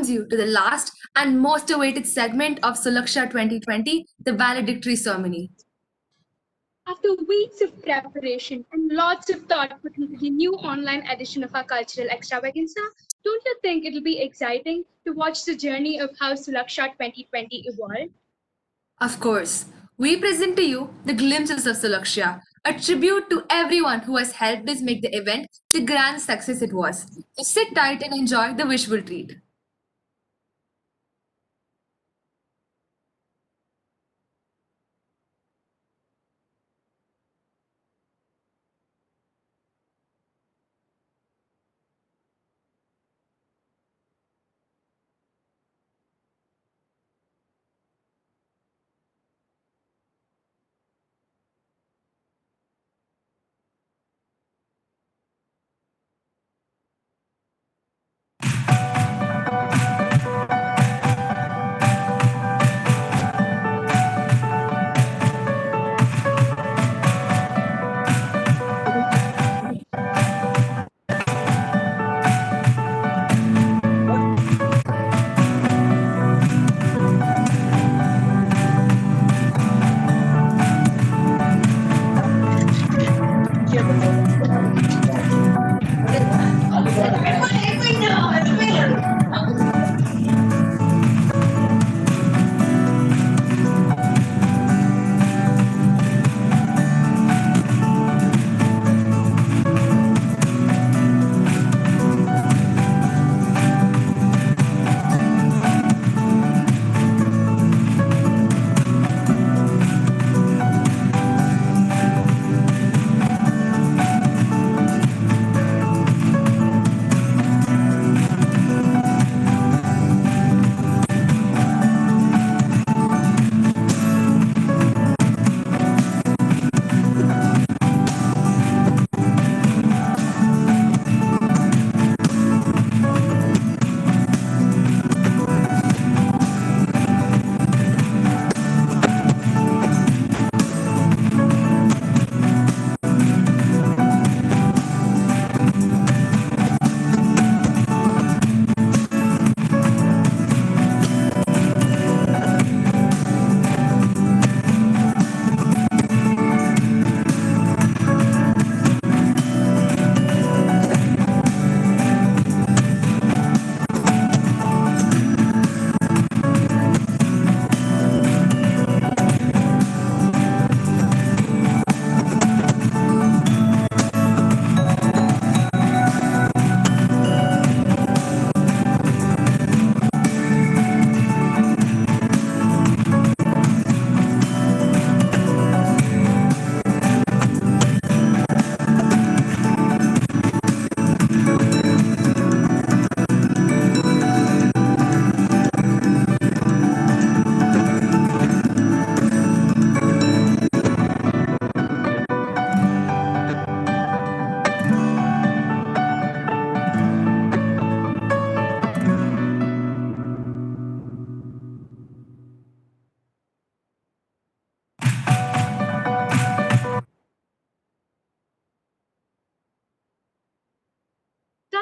welcomes you to the last and most awaited segment of Sulaksha 2020, the valedictory ceremony. After weeks of preparation and lots of thought put into the new online edition of our cultural extravaganza, don't you think it'll be exciting to watch the journey of how Sulaksha 2020 evolved? Of course, we present to you the glimpses of Sulaksha, a tribute to everyone who has helped us make the event the grand success it was. So sit tight and enjoy the visual treat.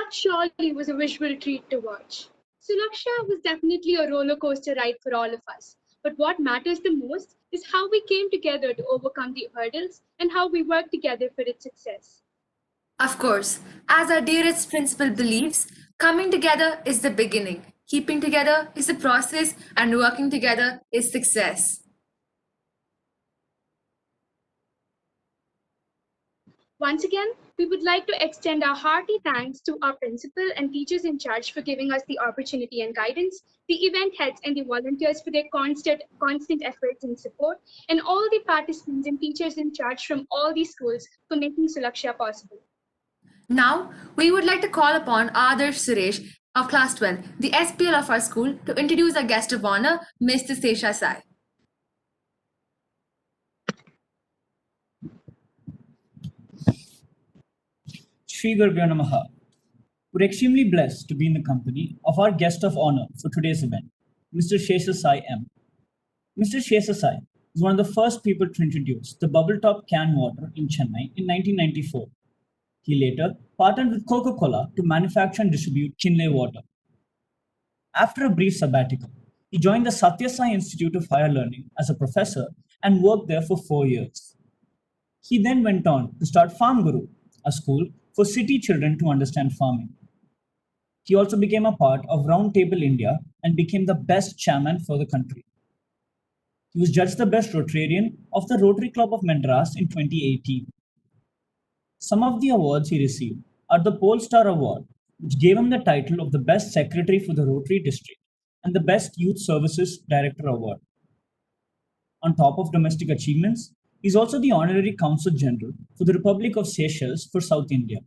That surely was a visual treat to watch. Sulaksha was definitely a roller coaster ride for all of us. But what matters the most is how we came together to overcome the hurdles and how we worked together for its success. Of course, as our dearest principal believes, coming together is the beginning, keeping together is the process, and working together is success. Once again, we would like to extend our hearty thanks to our principal and teachers in charge for giving us the opportunity and guidance, the event heads and the volunteers for their constant efforts and support, and all the participants and teachers in charge from all the schools for making Sulaksha possible. Now, we would like to call upon Adarsh Suresh of Class 12, the SPL of our school, to introduce our guest of honor, Mr. Sesha Sai. Shri Gurubhyo Namaha. We're extremely blessed to be in the company of our guest of honor for today's event, Mr. Shesha Sai M. Mr. Shesha Sai was one of the first people to introduce the bubble top can water in Chennai in 1994. He later partnered with Coca-Cola to manufacture and distribute Kinley water. After a brief sabbatical, he joined the Satya Sai Institute of Higher Learning as a professor and worked there for 4 years. He then went on to start Farm Guru, a school for city children to understand farming. He also became a part of Roundtable India and became the best chairman for the country. He was judged the best Rotarian of the Rotary Club of Madras in 2018. Some of the awards he received are the Polestar Award, which gave him the title of the Best Secretary for the Rotary District, and the Best Youth Services Director Award. On top of domestic achievements, he is also the Honorary Consul General for the Republic of Seychelles for South India.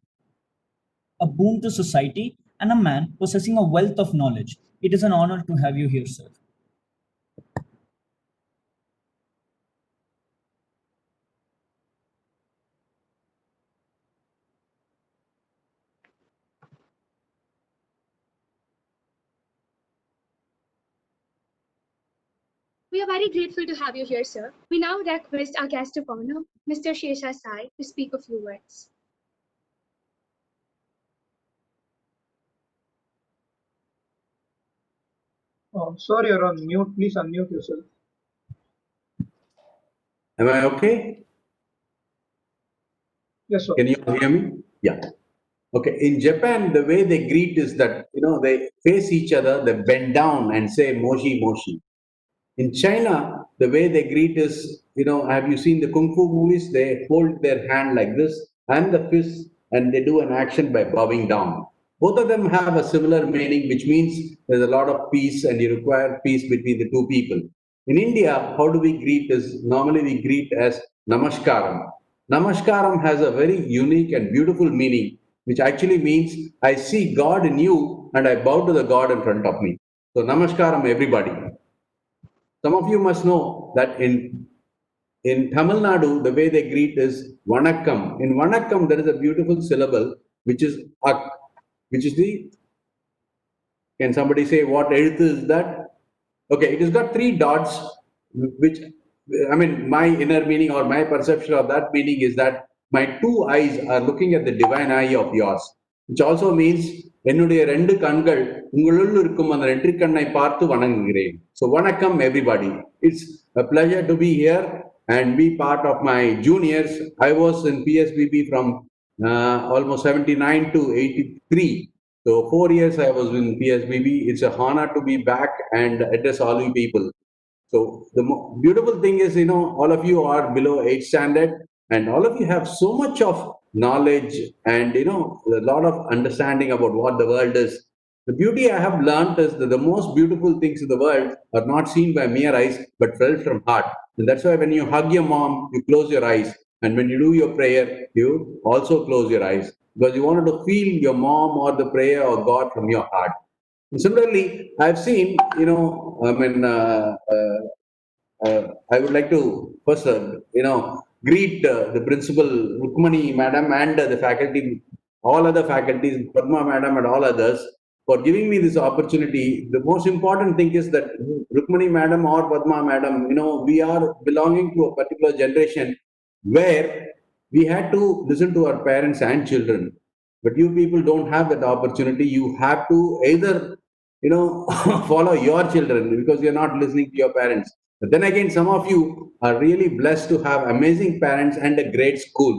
A boon to society and a man possessing a wealth of knowledge. It is an honor to have you here, sir. We are very grateful to have you here, sir. We now request our guest of honor, Mr. Shesha Sai, to speak a few words. Oh, sorry, you're on mute. Please unmute yourself. Am I okay? Yes, sir. Can you all hear me? Yeah. Okay. In Japan, the way they greet is that, they face each other, they bend down and say moshi moshi. In China, the way they greet is, have you seen the Kung Fu movies? They hold their hand like this and the fist and they do an action by bowing down. Both of them have a similar meaning, which means there's a lot of peace and you require peace between the two people. In India, how do we greet is normally we greet as Namaskaram. Namaskaram has a very unique and beautiful meaning, which actually means I see God in you and I bow to the God in front of me. So Namaskaram, everybody. Some of you must know that in Tamil Nadu, the way they greet is Vanakkam. In Vanakkam, there is a beautiful syllable, which is Ak, which is can somebody say what elth is that? Okay, it has got 3 dots, which, my inner meaning or my perception of that meaning is that my 2 eyes are looking at the divine eye of yours, which also means என்னுடைய 2 கண்கள் உங்களுள் இருக்கும் அந்த நெற்றிக்கண்ணை பார்த்து வணங்குகிறேன். So vanakkam everybody. It's a pleasure to be here and be part of my juniors. I was in PSBB from almost 79 to 83. So 4 years I was in PSBB. It's a honor to be back and address all you people. So the beautiful thing is, all of you are below 8th standard and all of you have so much of knowledge and, a lot of understanding about what the world is. The beauty I have learned is that the most beautiful things in the world are not seen by mere eyes, but felt from heart. And that's why when you hug your mom, you close your eyes. And when you do your prayer, you also close your eyes because you wanted to feel your mom or the prayer or God from your heart. And similarly, I've seen, I would like to first, greet the principal, Rukmani madam, and the faculty, all other faculties, Padma madam and all others, for giving me this opportunity. The most important thing is that Rukmani madam or Padma madam, we are belonging to a particular generation where we had to listen to our parents and children. But you people don't have that opportunity. You have to either, follow your children because you're not listening to your parents. But then again, some of you are really blessed to have amazing parents and a great school.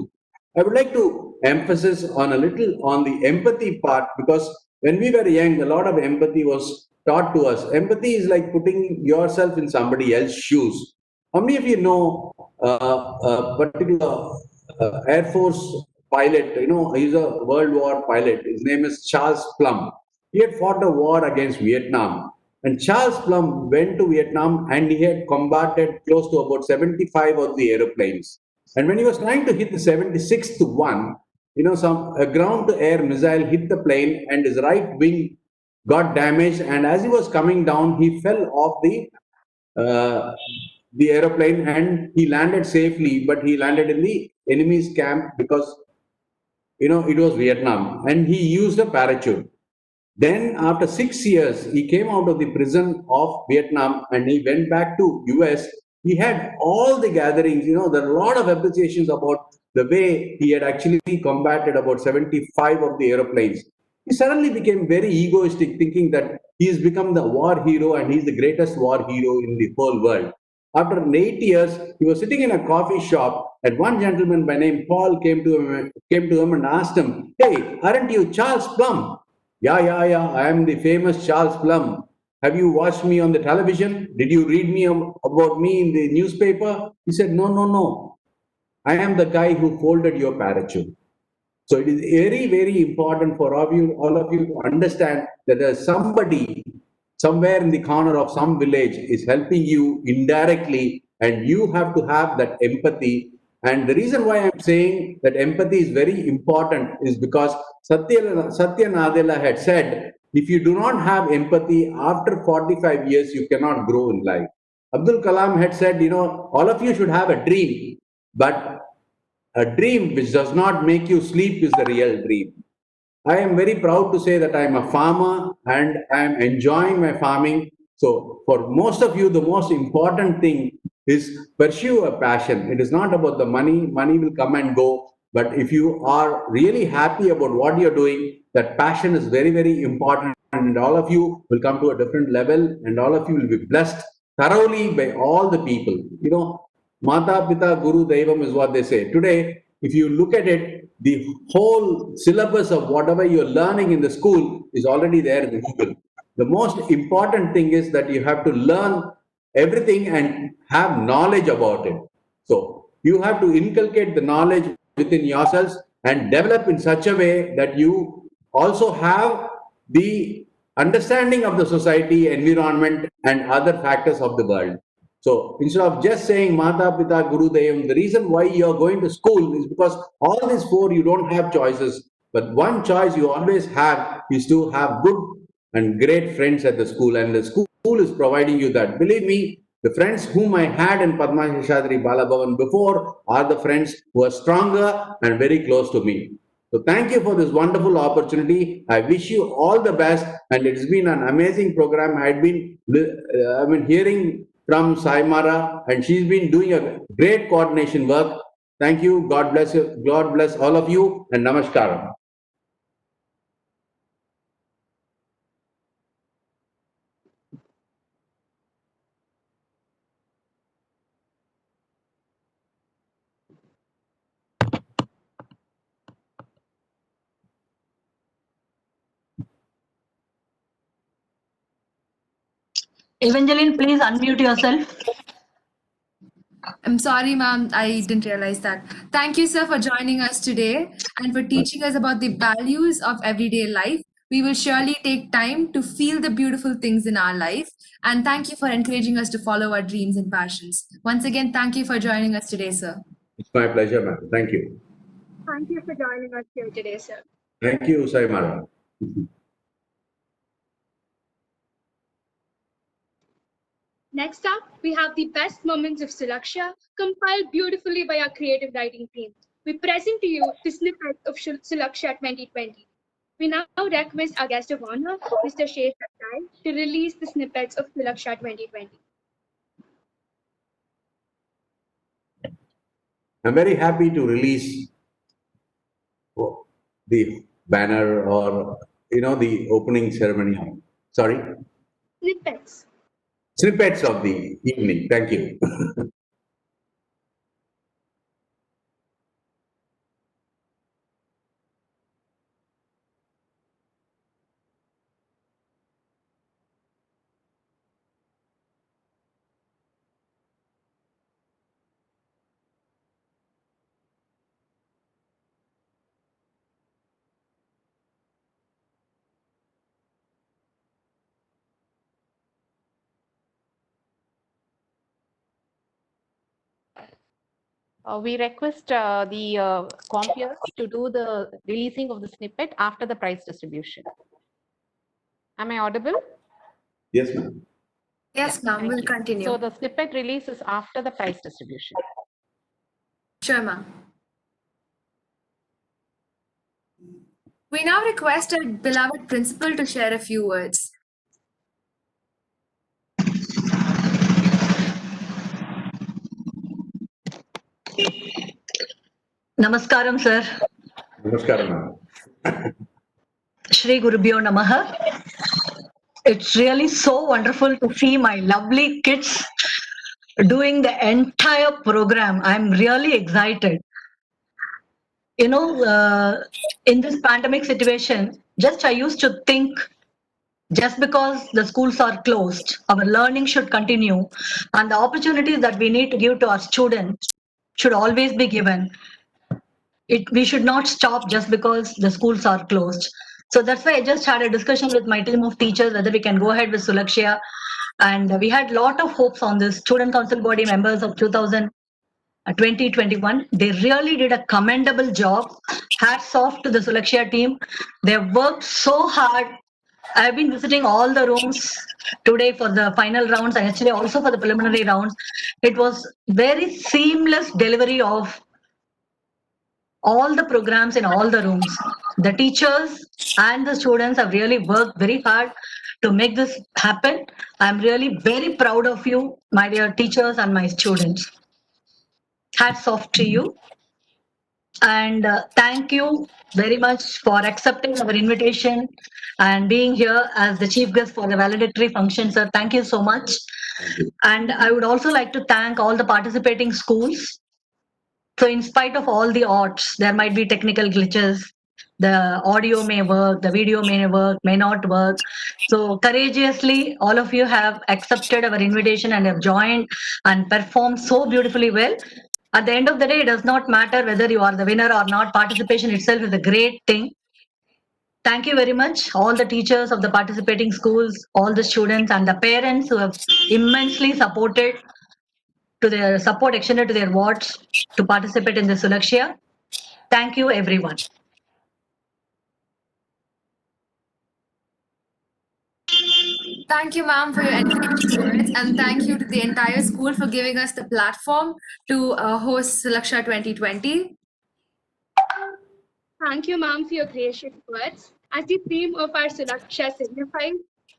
I would like to emphasize on a little on the empathy part because when we were young, a lot of empathy was taught to us. Empathy is like putting yourself in somebody else's shoes. How many of you know a particular Air Force pilot? He's a World War pilot. His name is Charles Plumb. He had fought a war against Vietnam. And Charles Plumb went to Vietnam and he had combated close to about 75 of the aeroplanes. And when he was trying to hit the 76th one, a ground-to-air missile hit the plane and his right wing got damaged. And as he was coming down, he fell off the aeroplane and he landed safely, but he landed in the enemy's camp because, it was Vietnam and he used a parachute. Then after 6 years, he came out of the prison of Vietnam and he went back to US. He had all the gatherings, there are a lot of appreciations about the way he had actually combated about 75 of the aeroplanes. he suddenly became very egoistic, thinking that he's become the war hero and he's the greatest war hero in the whole world. After 8 years, he was sitting in a coffee shop, and one gentleman by name Paul came to him and asked him, "Hey, aren't you Charles Plum?" Yeah, I am the famous Charles Plum. Have you watched me on the television? Did you read me about me in the newspaper? He said, No. I am the guy who folded your parachute. So it is very, very important for all of you to understand that there's somebody somewhere in the corner of some village is helping you indirectly, and you have to have that empathy. And the reason why I'm saying that empathy is very important is because Satya Nadella had said, if you do not have empathy after 45 years, you cannot grow in life. Abdul Kalam had said, all of you should have a dream, but a dream which does not make you sleep is the real dream. I am very proud to say that I am a farmer and I am enjoying my farming. So, for most of you, the most important thing is pursue a passion. It is not about the money, money will come and go. But if you are really happy about what you're doing, that passion is very, very important. And all of you will come to a different level, and all of you will be blessed thoroughly by all the people. Mata Pita Guru Daivam is what they say. Today, if you look at it, the whole syllabus of whatever you're learning in the school is already there in Google. The most important thing is that you have to learn everything and have knowledge about it. So you have to inculcate the knowledge within yourselves and develop in such a way that you also have the understanding of the society, environment, and other factors of the world. So instead of just saying Mata Pita Guru Devam, the reason why you're going to school is because all these four you don't have choices. But one choice you always have is to have good and great friends at the school, and the school is providing you that. Believe me, the friends whom I had in Padma Sheshadri Balabhavan before are the friends who are stronger and very close to me. So thank you for this wonderful opportunity. I wish you all the best, and it's been an amazing program. I've been hearing from Saimara, and she's been doing a great coordination work. Thank you. God bless you. God bless all of you, and namaskaram. Evangeline, please unmute yourself. I'm sorry, ma'am. I didn't realize that. Thank you, sir, for joining us today and for teaching us about the values of everyday life. We will surely take time to feel the beautiful things in our life. And thank you for encouraging us to follow our dreams and passions. Once again, thank you for joining us today, sir. It's my pleasure, ma'am. Thank you. Thank you for joining us here today, sir. Thank you, Saimara. Next up, we have the best moments of Sulaksha, compiled beautifully by our creative writing team. We present to you the snippets of Sulaksha 2020. We now request our guest of honor, Mr. Shesh Desai, to release the snippets of Sulaksha 2020. I'm very happy to release the banner or the opening ceremony. Sorry, snippets of the evening. Thank you. We request the compiers to do the releasing of the snippet after the prize distribution. Am I audible? Yes, ma'am. Yes, ma'am. Thank We'll you. continue. So the snippet release is after the prize distribution. Sure, ma'am. We now request our beloved principal to share a few words. Namaskaram, sir. Namaskaram, ma'am. Shri Gurubhyo Namaha. It's really so wonderful to see my lovely kids doing the entire program. I'm really excited. You know, in this pandemic situation, just I used to think just because the schools are closed, our learning should continue, and the opportunities that we need to give to our students should always be given. We should not stop just because the schools are closed. So that's why I just had a discussion with my team of teachers whether we can go ahead with Sulakshya, and we had lot of hopes on this. Student council body members of 2021, they really did a commendable job. Hats off to the Sulakshya team. They worked so hard. I've been visiting all the rooms today for the final rounds and actually also for the preliminary rounds. It was very seamless delivery of all the programs in all the rooms. The teachers and the students have really worked very hard to make this happen. I'm really very proud of you, my dear teachers and my students. Hats off to you. And thank you very much for accepting our invitation and being here as the chief guest for the valedictory function, sir. Thank you so much. And I would also like to thank all the participating schools. So in spite of all the odds, there might be technical glitches. The audio may work, the video may work, may not work. So courageously, all of you have accepted our invitation and have joined and performed so beautifully well. At the end of the day, it does not matter whether you are the winner or not. Participation itself is a great thing. Thank you very much, all the teachers of the participating schools, all the students and the parents who have immensely supported to their support extended to their wards to participate in the Sulakshya. Thank you, everyone. Thank you, ma'am, for your encouraging words, and thank you to the entire school for giving us the platform to host Sulakshya 2020. Thank you, ma'am, for your gracious words. As the theme of our Sulaksha signifies,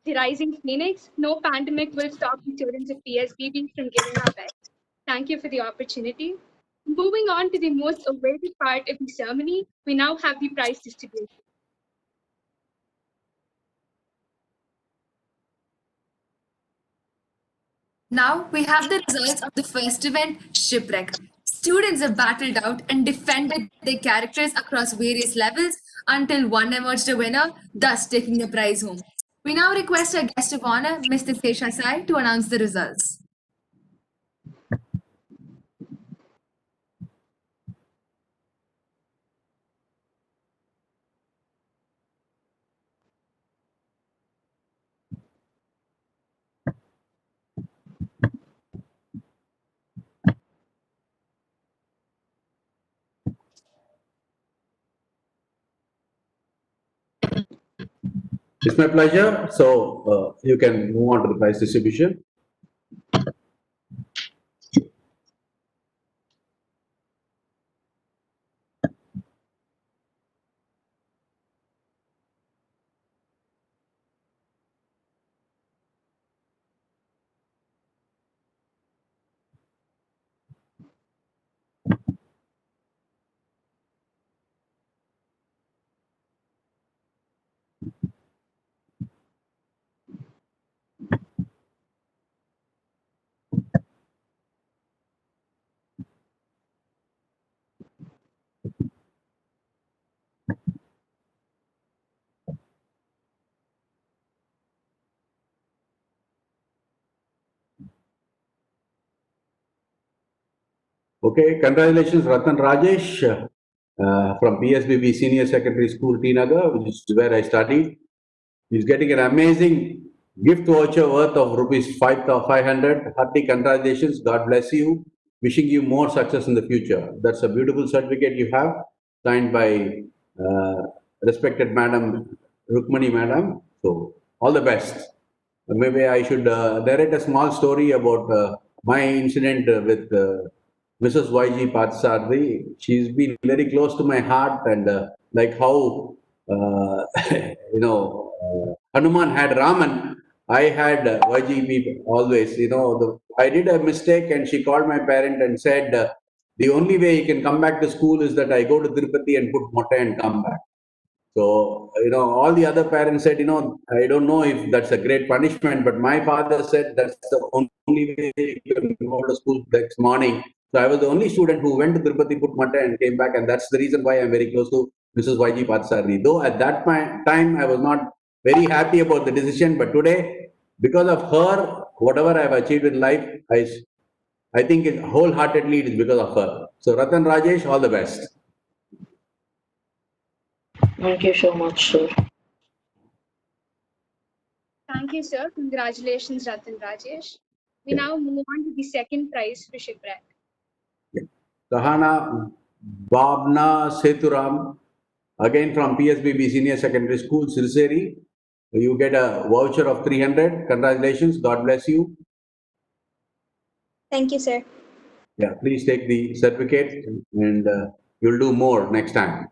the rising phoenix, no pandemic will stop the students of PSBB from giving our best. Thank you for the opportunity. Moving on to the most awaited part of the ceremony, we now have the prize distribution. Now we have the results of the first event, Shipwreck. Students have battled out and defended their characters across various levels until one emerged a winner, thus taking the prize home. We now request our guest of honor, Mr. Sesha Sai, to announce the results. It's my pleasure. So you can move on to the prize distribution. Okay, congratulations, Ratan Rajesh from PSBB Senior Secondary School, T Nagar, which is where I studied. He's getting an amazing gift voucher worth of rupees 500. Hearty congratulations. God bless you. Wishing you more success in the future. That's a beautiful certificate you have, signed by respected Madam Rukmani Madam. So, all the best. Maybe I should narrate a small story about my incident with Mrs. YG Pathsarthi. She's been very close to my heart, and like how Hanuman had Raman, I had YGP always. I did a mistake, and she called my parent and said, the only way he can come back to school is that I go to Tirupati and put motta and come back. So, all the other parents said, I don't know if that's a great punishment, but my father said that's the only way you can go to school next morning. So I was the only student who went to Tirupati, put Matta and came back. And that's the reason why I'm very close to Mrs. YG Pathasarthi. Though at that time, I was not very happy about the decision. But today, because of her, whatever I've achieved in life, I think wholeheartedly it is because of her. So Ratan Rajesh, all the best. Thank you so much, sir. Thank you, sir. Congratulations, Ratan Rajesh. We Yeah. now move on to the second prize for shipwreck. Sahana Babna Seturam, again from PSBB Senior Secondary School, Sirseri. You get a voucher of 300. Congratulations. God bless you. Thank you, sir. Yeah, please take the certificate and you'll do more next time.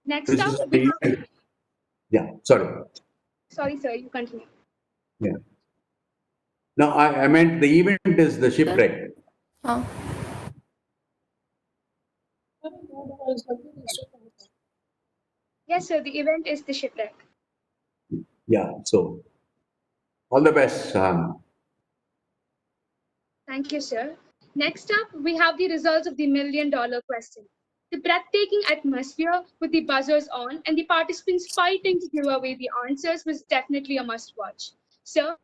Next This up, is we have, the, yeah, sorry. sorry, sir, you continue. Yeah. No, I meant the event is the shipwreck. Oh. Yes, sir, the event is the shipwreck. Yeah, so all the best, Sahana. Thank you, sir. Next up, we have the results of the $1 million question. The breathtaking atmosphere with the buzzers on and the participants fighting to give away the answers was definitely a must watch. Sir,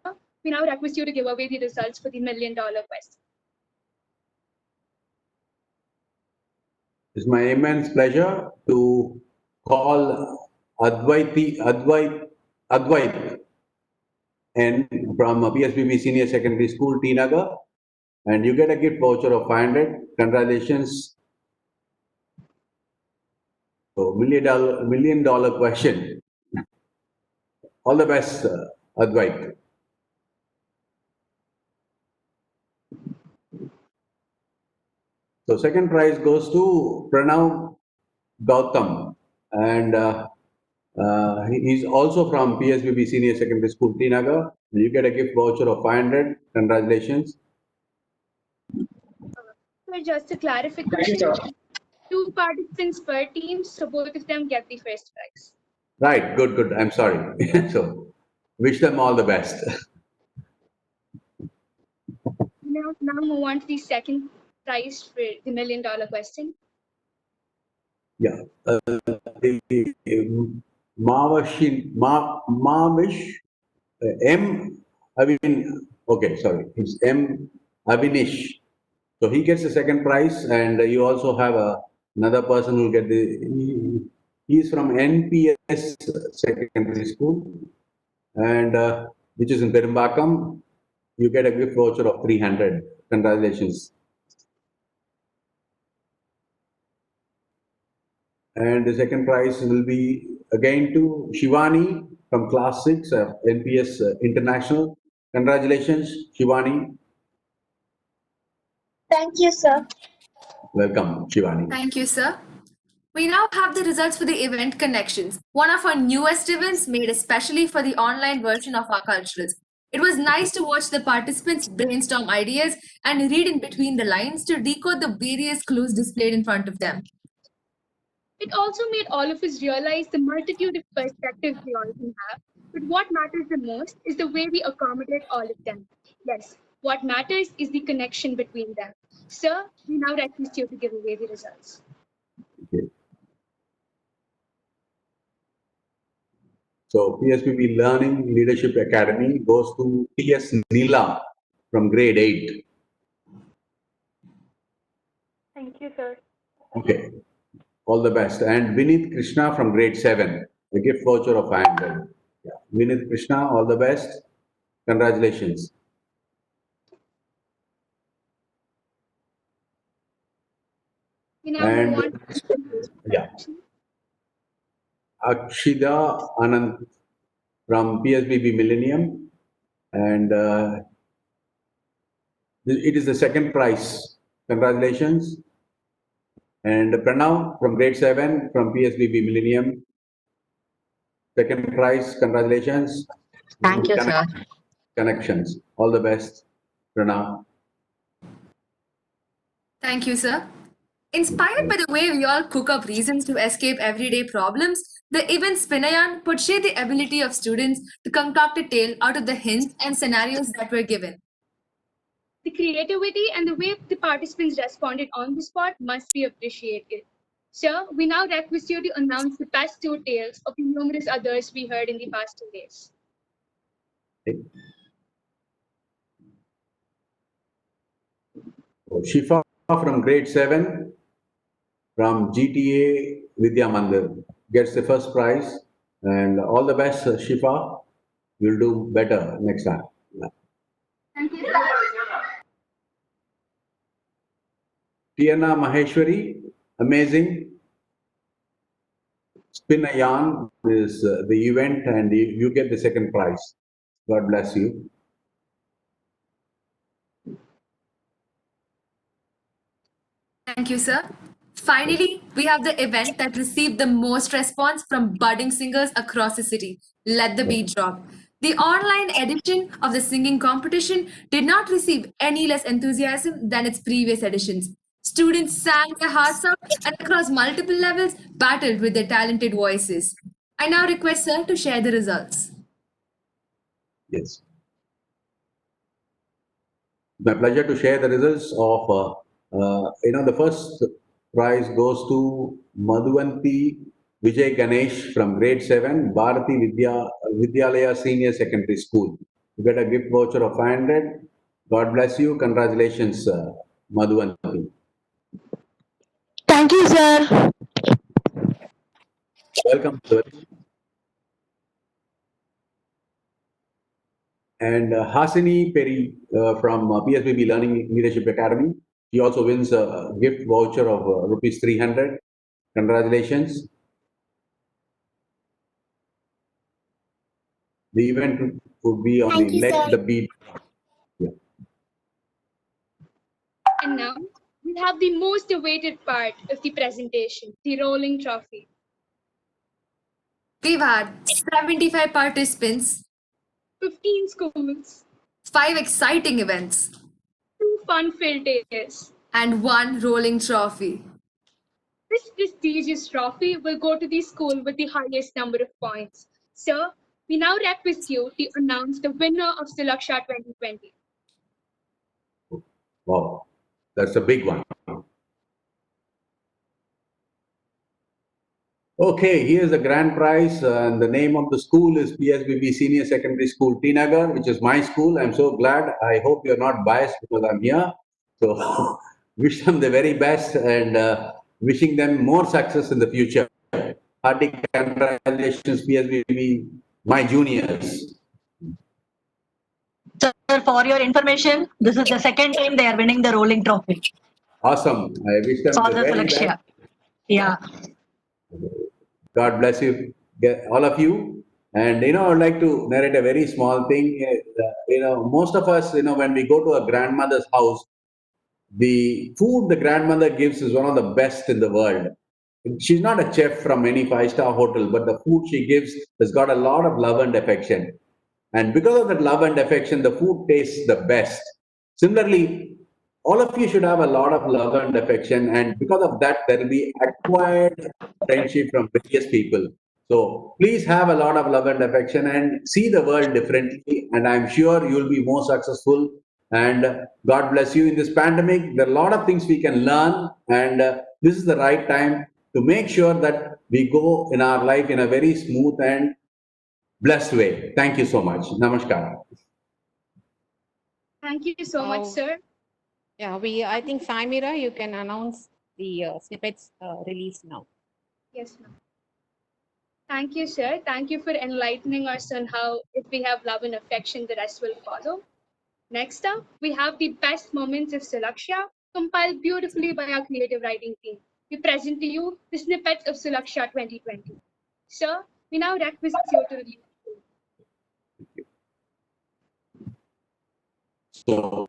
we now request you to give away the results for the $1 million question. It's my immense pleasure to call Advait and from PSBB Senior Secondary School, T Nagar, and you get a gift voucher of 500. Congratulations. So $1 million question. All the best, Advait. So second prize goes to Pranav Gautam, and he's also from PSBB Senior Secondary School, T Nagar. You get a gift voucher of 500. Congratulations. So just a clarification, 2 participants per team, so both of them get the first prize. Right, good. I'm sorry. So wish them all the best. Now move on to the second prize for the $1 million question. Yeah. Mavish, M. Okay, sorry. It's M. Avinish. So he gets the second prize, and you also have another person who will get he's from NPS Secondary School, and which is in Perumbakam. You get a gift voucher of 300. Congratulations. And the second prize will be again to Shivani from class 6 NPS International. Congratulations, Shivani. Thank you, sir. Welcome, Shivani. Thank you, sir. We now have the results for the event Connections, one of our newest events made especially for the online version of our culturals. It was nice to watch the participants brainstorm ideas and read in between the lines to decode the various clues displayed in front of them. It also made all of us realize the multitude of perspectives we all can have. But what matters the most is the way we accommodate all of them. Yes, what matters is the connection between them. Sir, we now request you to give away the results. Okay. So PSPB Learning Leadership Academy goes to T.S. Neela from grade 8. Thank you, sir. Okay. All the best. And Vinith Krishna from grade 7, a gift voucher of 500. Yeah. Vinith Krishna, all the best. Congratulations. We now And move on. yeah, Akshida Anand from PSBB Millennium, and it is the second prize. Congratulations. And Pranav from grade 7 from PSBB Millennium, second prize. Congratulations. Thank you, sir. Connections. All the best, Pranav. Thank you, sir. Inspired by the way we all cook up reasons to escape everyday problems, the event Spinayan portrayed the ability of students to concoct a tale out of the hints and scenarios that were given. The creativity and the way the participants responded on the spot must be appreciated. Sir, we now request you to announce the best two tales of the numerous others we heard in the past 2 days. Shifa from grade 7 from GTA Vidya Mandir gets the first prize. And all the best, Shifa. You'll do better next time. Thank you. Tiana Maheshwari, amazing. Spin a yarn is the event, and you get the second prize. God bless you. Thank you, sir. Finally, we have the event that received the most response from budding singers across the city, Let the Beat Drop. The online edition of the singing competition did not receive any less enthusiasm than its previous editions. Students sang their hearts out and across multiple levels battled with their talented voices. I now request sir to share the results. Yes. My pleasure to share the results of, the first prize goes to Madhuvanti Vijay Ganesh from grade 7, Bharati Vidyalaya Senior Secondary School. You get a gift voucher of 500. God bless you. Congratulations, Madhuvanti. Thank you, sir. Welcome, sir. And Hasini Peri from PSBB Learning Leadership Academy. She also wins a gift voucher of rupees 300. Congratulations. The event would be on Thank the you, Let sir. the Beat. Yeah. And now we have the most awaited part of the presentation, the rolling trophy. We've had 75 participants, 15 schools, 5 exciting events, 2 fun-filled days. and 1 rolling trophy. This prestigious trophy will go to the school with the highest number of points. Sir, we now request you to announce the winner of Sulaksha 2020. Wow, that's a big one. Okay, here's the grand prize, and the name of the school is PSBB Senior Secondary School, Tinagar, which is my school. I'm so glad. I hope you're not biased because I'm here. So, wish them the very best and wishing them more success in the future. Hearty congratulations, PSBB, my juniors. Sir, for your information, this is the second time they are winning the rolling trophy Awesome. I wish them for the the very Sulaksha. best. Yeah. God bless you, all of you. And I'd like to narrate a very small thing. Most of us, when we go to a grandmother's house, the food the grandmother gives is one of the best in the world. She's not a chef from any five-star hotel, but the food she gives has got a lot of love and affection. And because of that love and affection, the food tastes the best. Similarly, all of you should have a lot of love and affection, and because of that, there will be acquired friendship from various people. So please have a lot of love and affection and see the world differently. And I'm sure you'll be more successful. And God bless you in this pandemic. There are a lot of things we can learn, and this is the right time to make sure that we go in our life in a very smooth and blessed way. Thank you so much. Namaskar. Thank you so much, Oh. sir. Yeah, I think Saimira, you can announce the snippets released now. Yes, ma'am. Thank you, sir. Thank you for enlightening us on how if we have love and affection, the rest will follow. Next up, we have the best moments of Sulaksha, compiled beautifully by our creative writing team. We present to you the snippets of Sulaksha 2020. Sir, we now request you to release. So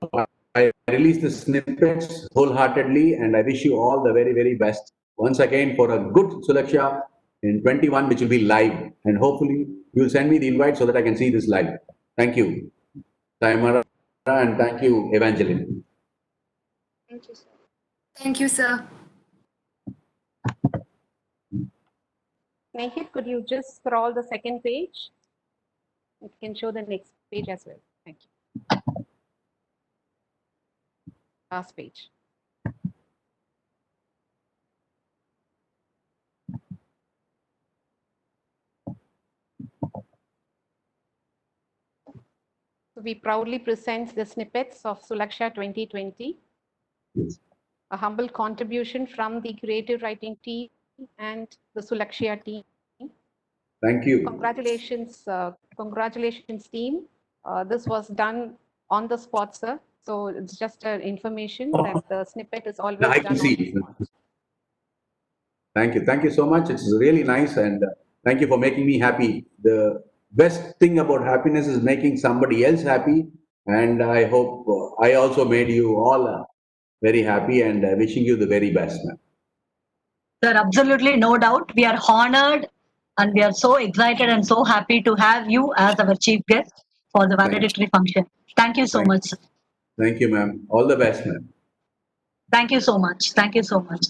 I release the snippets wholeheartedly, and I wish you all the very, very best once again for a good Sulaksha in 21, which will be live. And hopefully, you'll send me the invite so that I can see this live. Thank you, Taimara, and thank you, Evangeline. Thank you, sir. Thank you, sir. Snehit, could you just scroll the second page? It can show the next page as well. Thank you. Last page. So we proudly present the snippets of Sulaksha 2020, Yes. a humble contribution from the creative writing team and the Sulaksha team. Thank you. Congratulations team. This was done on the spot, sir. So it's just an information that the snippet is always I done can on see. the spot. Thank you. Thank you so much. It's really nice. And thank you for making me happy. The best thing about happiness is making somebody else happy. And I hope I also made you all very happy and wishing you the very best, man. Sir, absolutely no doubt. We are honored and we are so excited and so happy to have you as our chief guest for the valedictory function. Thank you so Thank- much, sir. Thank you, ma'am. All the best, ma'am. Thank you so much. Thank you so much.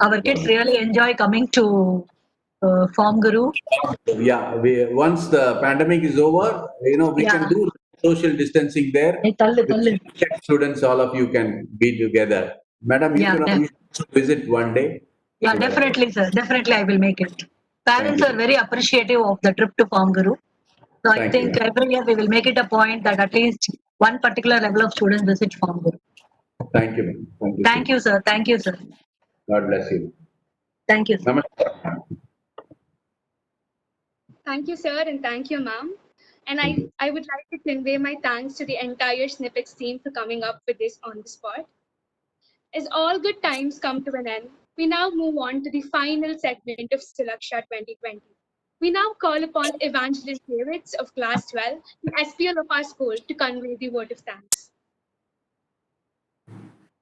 Our kids really enjoy coming to Form Guru. Yeah, once the pandemic is over, we Yeah. can do social distancing there. Hey, tallu, With tallu. students, all of you can be together. Madam, Yeah, you should visit one day. Yeah, So that- definitely, sir. Definitely, I will make it. Parents you. are very appreciative of the trip to Form Guru. So I Thank think you. every year we will make it a point that at least one particular level of students visit Form Guru. Thank you, ma'am. Thank you. Thank you, sir. Thank you, sir. God bless you. Thank you. Sir. Namaskar. Thank you, sir, and thank you, ma'am. And I would like to convey my thanks to the entire Snippets team for coming up with this on the spot. As all good times come to an end, we now move on to the final segment of Sulaksha 2020. We now call upon Evangeline Davids of Class 12, the SPL of our school, to convey the word of thanks.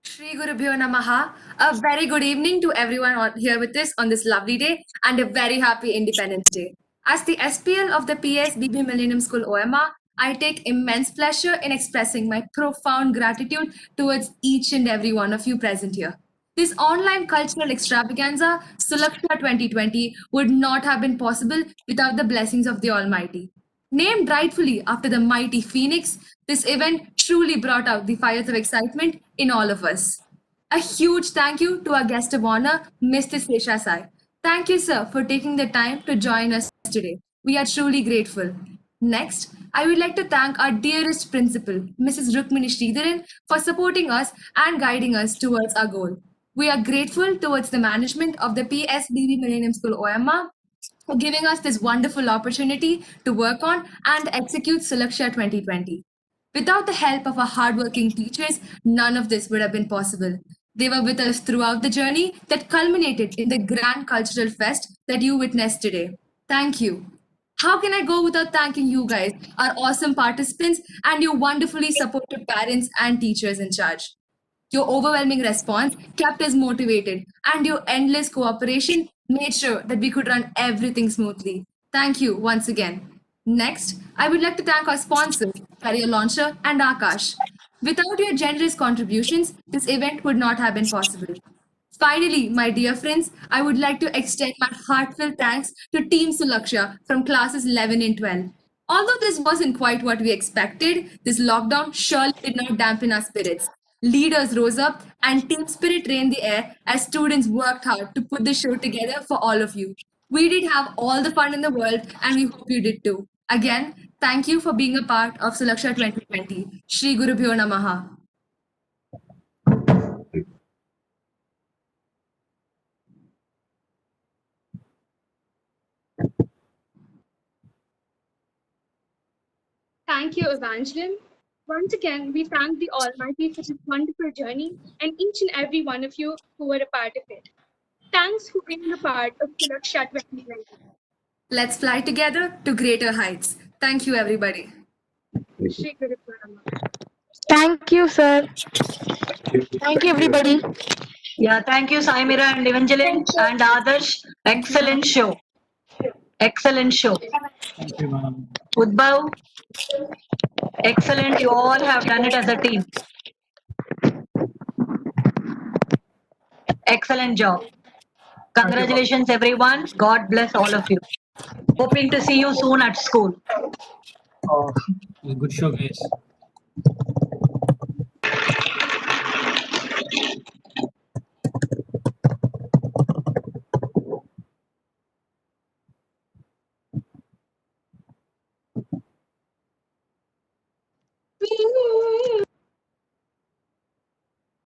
Shri Gurubhyo Namaha. A very good evening to everyone here with us on this lovely day and a very happy Independence Day. As the SPL of the PSBB Millennium School OMR, I take immense pleasure in expressing my profound gratitude towards each and every one of you present here. This online cultural extravaganza, Sulaksha 2020, would not have been possible without the blessings of the Almighty. Named rightfully after the mighty phoenix, this event truly brought out the fires of excitement in all of us. A huge thank you to our guest of honor, Mr. Sesha Sai. Thank you, sir, for taking the time to join us today. We are truly grateful. Next, I would like to thank our dearest principal, Mrs. Rukmini Sridharan, for supporting us and guiding us towards our goal. We are grateful towards the management of the PSBB Millennium School OMR for giving us this wonderful opportunity to work on and execute Sulaksha 2020. Without the help of our hardworking teachers, none of this would have been possible. They were with us throughout the journey that culminated in the grand cultural fest that you witnessed today. Thank you. How can I go without thanking you guys, our awesome participants, and your wonderfully supportive parents and teachers in charge? Your overwhelming response kept us motivated, and your endless cooperation made sure that we could run everything smoothly. Thank you once again. Next, I would like to thank our sponsors, Career Launcher and Akash. Without your generous contributions, this event would not have been possible. Finally, my dear friends, I would like to extend my heartfelt thanks to Team Sulaksha from classes 11 and 12. Although this wasn't quite what we expected, this lockdown surely did not dampen our spirits. Leaders rose up and team spirit reigned the air as students worked hard to put the show together for all of you. We did have all the fun in the world and we hope you did too. Again, thank you for being a part of Sulaksha 2020. Shri Gurubhyo Namaha. Thank you, Evangeline. Once again, we thank the Almighty for this wonderful journey and each and every one of you who were a part of it. Thanks for being a part of Sulaksha 2020. Let's fly together to greater heights. Thank you, everybody. Shri Guru Namaha. Thank you, sir. Thank you, everybody. Yeah, thank you, Saimira and Evangeline and Adarsh. Excellent show. Excellent show. Thank you, ma'am. Udbhav, excellent. You all have done it as a team. Excellent job. Congratulations, everyone. God bless all of you. Hoping to see you soon at school. Good show, guys.